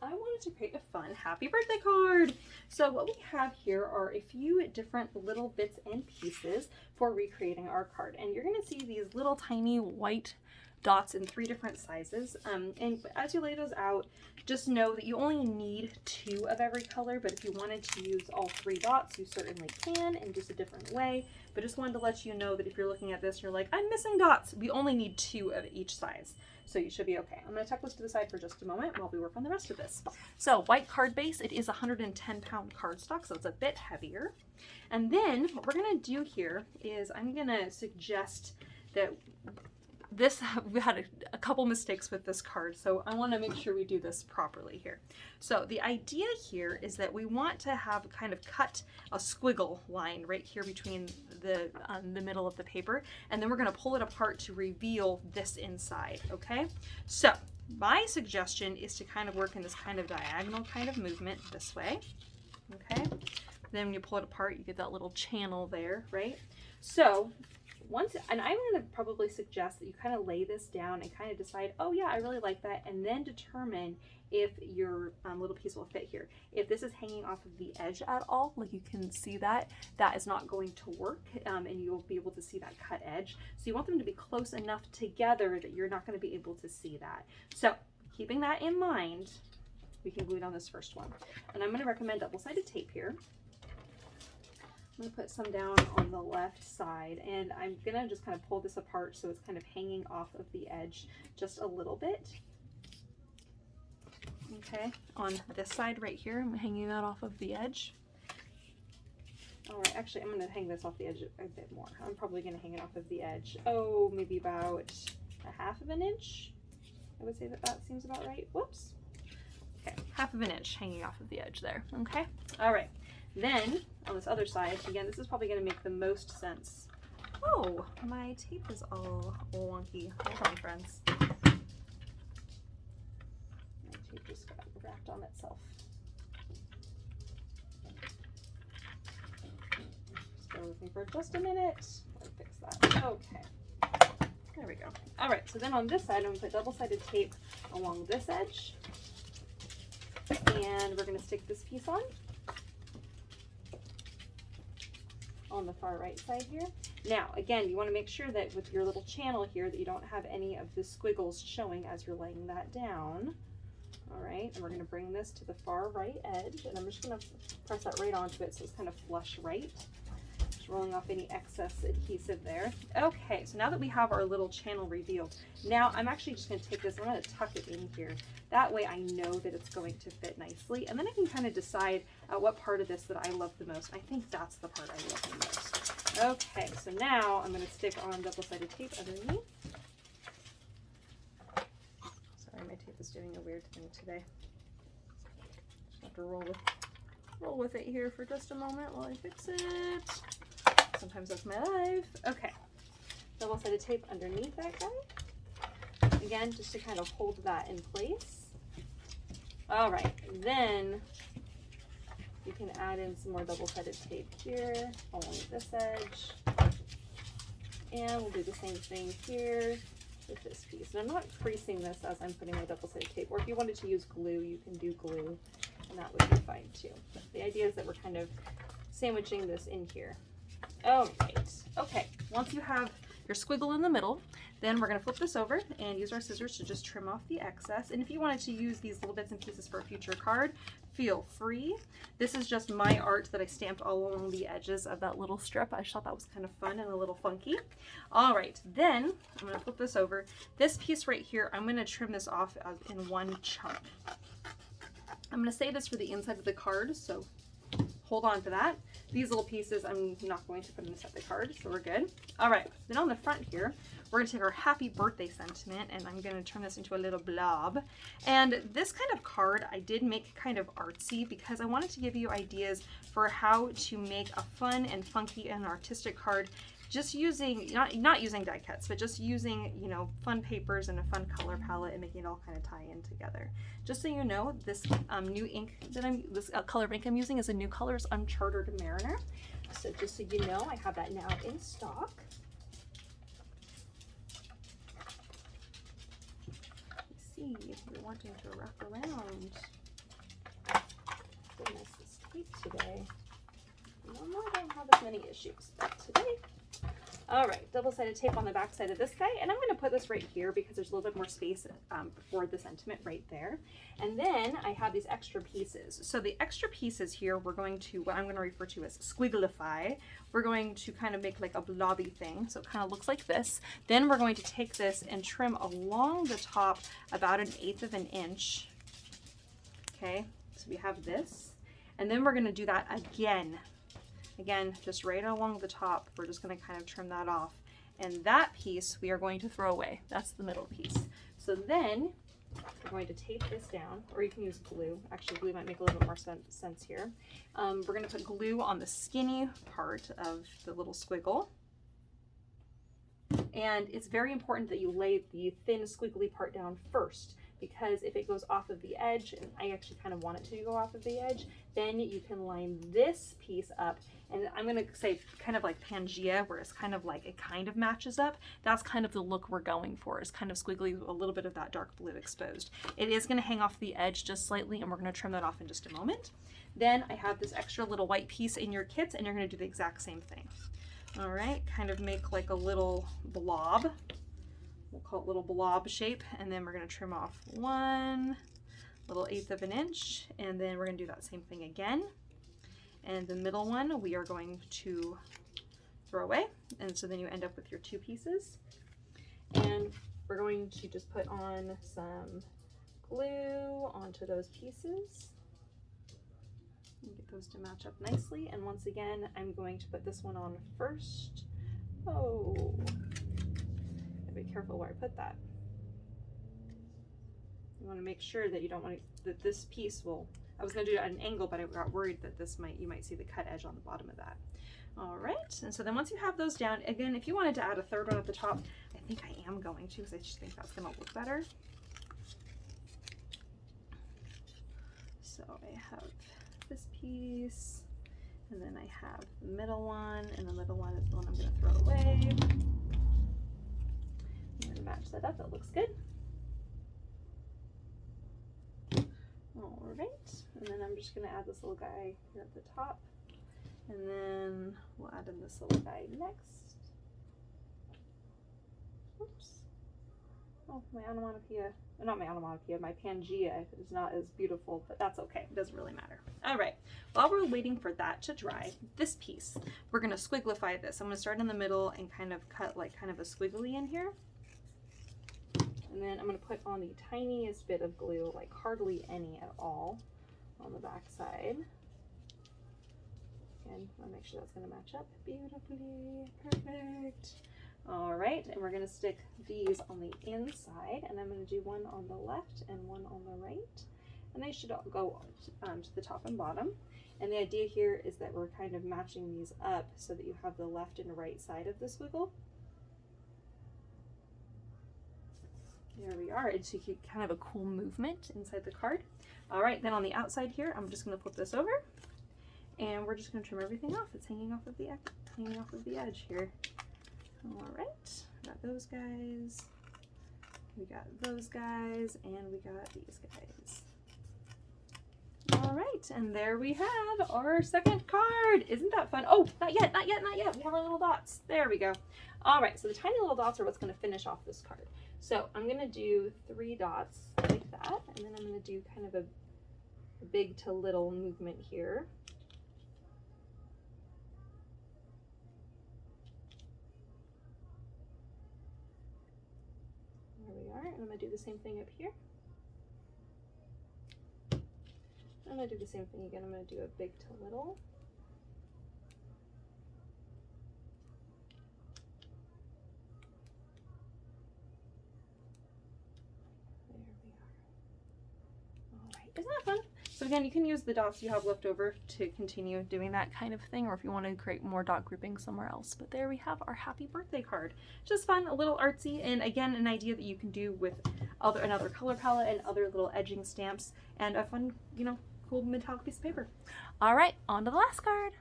I wanted to create a fun happy birthday card. So what we have here are a few different little bits and pieces for recreating our card. And you're gonna see these little tiny white dots in 3 different sizes. And as you lay those out, just know that you only need 2 of every color, but if you wanted to use all 3 dots, you certainly can in just a different way. But just wanted to let you know that if you're looking at this and you're like, I'm missing dots, we only need 2 of each size. So you should be okay. I'm gonna tuck this to the side for just a moment while we work on the rest of this. So white card base, it is 110-pound cardstock, so it's a bit heavier. And then what we're gonna do here is I'm gonna suggest that we had a couple mistakes with this card, so I want to make sure we do this properly here. So the idea here is that we want to have kind of cut a squiggle line right here between the middle of the paper, and then we're going to pull it apart to reveal this inside, okay? So my suggestion is to kind of work in this kind of diagonal kind of movement this way, okay? Then when you pull it apart, you get that little channel there, right? So and I'm going to probably suggest that you kind of lay this down and kind of decide, oh yeah, I really like that, and then determine if your little piece will fit here. If this is hanging off of the edge at all, like you can see that is not going to work, and you'll be able to see that cut edge. So you want them to be close enough together that you're not going to be able to see that. So keeping that in mind, we can glue down this first one. And I'm going to recommend double-sided tape here. I'm going to put some down on the left side, and I'm going to just kind of pull this apart so it's kind of hanging off of the edge just a little bit. Okay, on this side right here, I'm hanging that off of the edge. All right, actually, I'm going to hang this off the edge a bit more. I'm probably going to hang it off of the edge, oh, maybe about 1/2 of an inch. I would say that seems about right. Whoops. Okay, 1/2 of an inch hanging off of the edge there. Okay, all right. Then on this other side, again, this is probably going to make the most sense. Oh, my tape is all wonky. Hold on, friends. My tape just got wrapped on itself. Just bear with me for just a minute. Let me fix that. Okay. There we go. All right, so then on this side, I'm going to put double-sided tape along this edge. And we're going to stick this piece on the far right side here. Now, again, you want to make sure that with your little channel here that you don't have any of the squiggles showing as you're laying that down. All right, and we're going to bring this to the far right edge, and I'm just going to press that right onto it so it's kind of flush right. Just rolling off any excess adhesive there. Okay, so now that we have our little channel revealed, now I'm actually just going to take this, I'm going to tuck it in here. That way I know that it's going to fit nicely, and then I can kind of decide what part of this that I love the most. I think that's the part I love the most. Okay, so now I'm going to stick on double-sided tape underneath. Sorry, my tape is doing a weird thing today. Just have to roll with it here for just a moment while I fix it. Sometimes that's my life. Okay, double-sided tape underneath that guy. Again, just to kind of hold that in place. All right, then you can add in some more double-sided tape here along this edge. And we'll do the same thing here with this piece. And I'm not creasing this as I'm putting my double-sided tape, or if you wanted to use glue, you can do glue, and that would be fine too. But the idea is that we're kind of sandwiching this in here. All right, okay, once you have your squiggle in the middle, then we're going to flip this over and use our scissors to just trim off the excess. And if you wanted to use these little bits and pieces for a future card, feel free. This is just my art that I stamped all along the edges of that little strip. I just thought that was kind of fun and a little funky. All right, then I'm going to flip this over. This piece right here, I'm going to trim this off in one chunk. I'm going to save this for the inside of the card, so hold on to that. These little pieces I'm not going to put inside the card, so we're good. All right, then on the front here, we're going to take our happy birthday sentiment, and I'm going to turn this into a little blob. And this kind of card I did make kind of artsy because I wanted to give you ideas for how to make a fun and funky and artistic card just using, not using die cuts, but just using, you know, fun papers and a fun color palette and making it all kind of tie in together. Just so you know, this new ink that this color of ink I'm using is a New Colors Uncharted Mariner. So just so you know, I have that now in stock. Let's see if you're wanting to wrap around. goodness, this tape today. Normally I don't have as many issues, but today. All right, double-sided tape on the back side of this guy, and I'm going to put this right here because there's a little bit more space for the sentiment right there. And then I have these extra pieces. So the extra pieces here, we're going to, what I'm going to refer to as squigglify. We're going to kind of make like a blobby thing, so it kind of looks like this. Then we're going to take this and trim along the top about 1/8 of an inch. Okay, so we have this, and then we're going to do that again. Again, just right along the top, we're just going to kind of trim that off. And that piece we are going to throw away. That's the middle piece. So then we're going to tape this down, or you can use glue. Actually, glue might make a little bit more sense here. We're going to put glue on the skinny part of the little squiggle. And it's very important that you lay the thin squiggly part down first, because if it goes off of the edge, and I actually kind of want it to go off of the edge, then you can line this piece up. And I'm going to say kind of like Pangea, where it's kind of like it kind of matches up. That's kind of the look we're going for, is kind of squiggly, a little bit of that dark blue exposed. It is going to hang off the edge just slightly, and we're going to trim that off in just a moment. Then I have this extra little white piece in your kits, and you're going to do the exact same thing. All right, kind of make like a little blob. We'll call it little blob shape, and then we're going to trim off 1 little 1/8 of an inch, and then we're going to do that same thing again. And the middle one we are going to throw away, and so then you end up with your 2 pieces. And we're going to just put on some glue onto those pieces and get those to match up nicely. And once again, I'm going to put this one on first. Oh, be careful where I put that. You want to make sure that you don't want to, that this piece will, I was going to do it at an angle, but I got worried that this might, you might see the cut edge on the bottom of that. All right, and so then once you have those down, again, if you wanted to add a third one at the top, I think I am going to, because I just think that's going to look better. So I have this piece, and then I have the middle one, and the middle one is the one I'm going to throw away. I'm going to match that up, it looks good. All right, and then I'm just going to add this little guy here at the top, and then we'll add in this little guy next. Oops. Oh, my onomatopoeia, not my onomatopoeia, my Pangea is not as beautiful, but that's okay, it doesn't really matter. All right, while we're waiting for that to dry, this piece, we're going to squigglify this. I'm going to start in the middle and kind of cut like kind of a squiggly in here. And then I'm going to put on the tiniest bit of glue, like hardly any at all, on the back side. Again, I'll make sure that's going to match up beautifully. Perfect. All right, and we're going to stick these on the inside, and I'm going to do one on the left and one on the right. And they should all go to the top and bottom. And the idea here is that we're kind of matching these up so that you have the left and right side of the squiggle. There we are. It's kind of a cool movement inside the card. All right, then on the outside here, I'm just going to flip this over, and we're just going to trim everything off. It's hanging off of the edge here. All right, got those guys. We got those guys, and we got these guys. All right, and there we have our second card. Isn't that fun? Oh, not yet, not yet, not yet. We have our little dots. There we go. All right, so the tiny little dots are what's going to finish off this card. So I'm going to do 3 dots like that, and then I'm going to do kind of a big to little movement here. There we are, and I'm going to do the same thing up here. I'm going to do the same thing again. I'm going to do a big to little. Isn't that fun? So again, you can use the dots you have left over to continue doing that kind of thing, or if you want to create more dot grouping somewhere else. But there we have our happy birthday card. Just fun, a little artsy, and again, an idea that you can do with another color palette and other little edging stamps, and a fun, you know, cool metallic piece of paper. All right, on to the last card.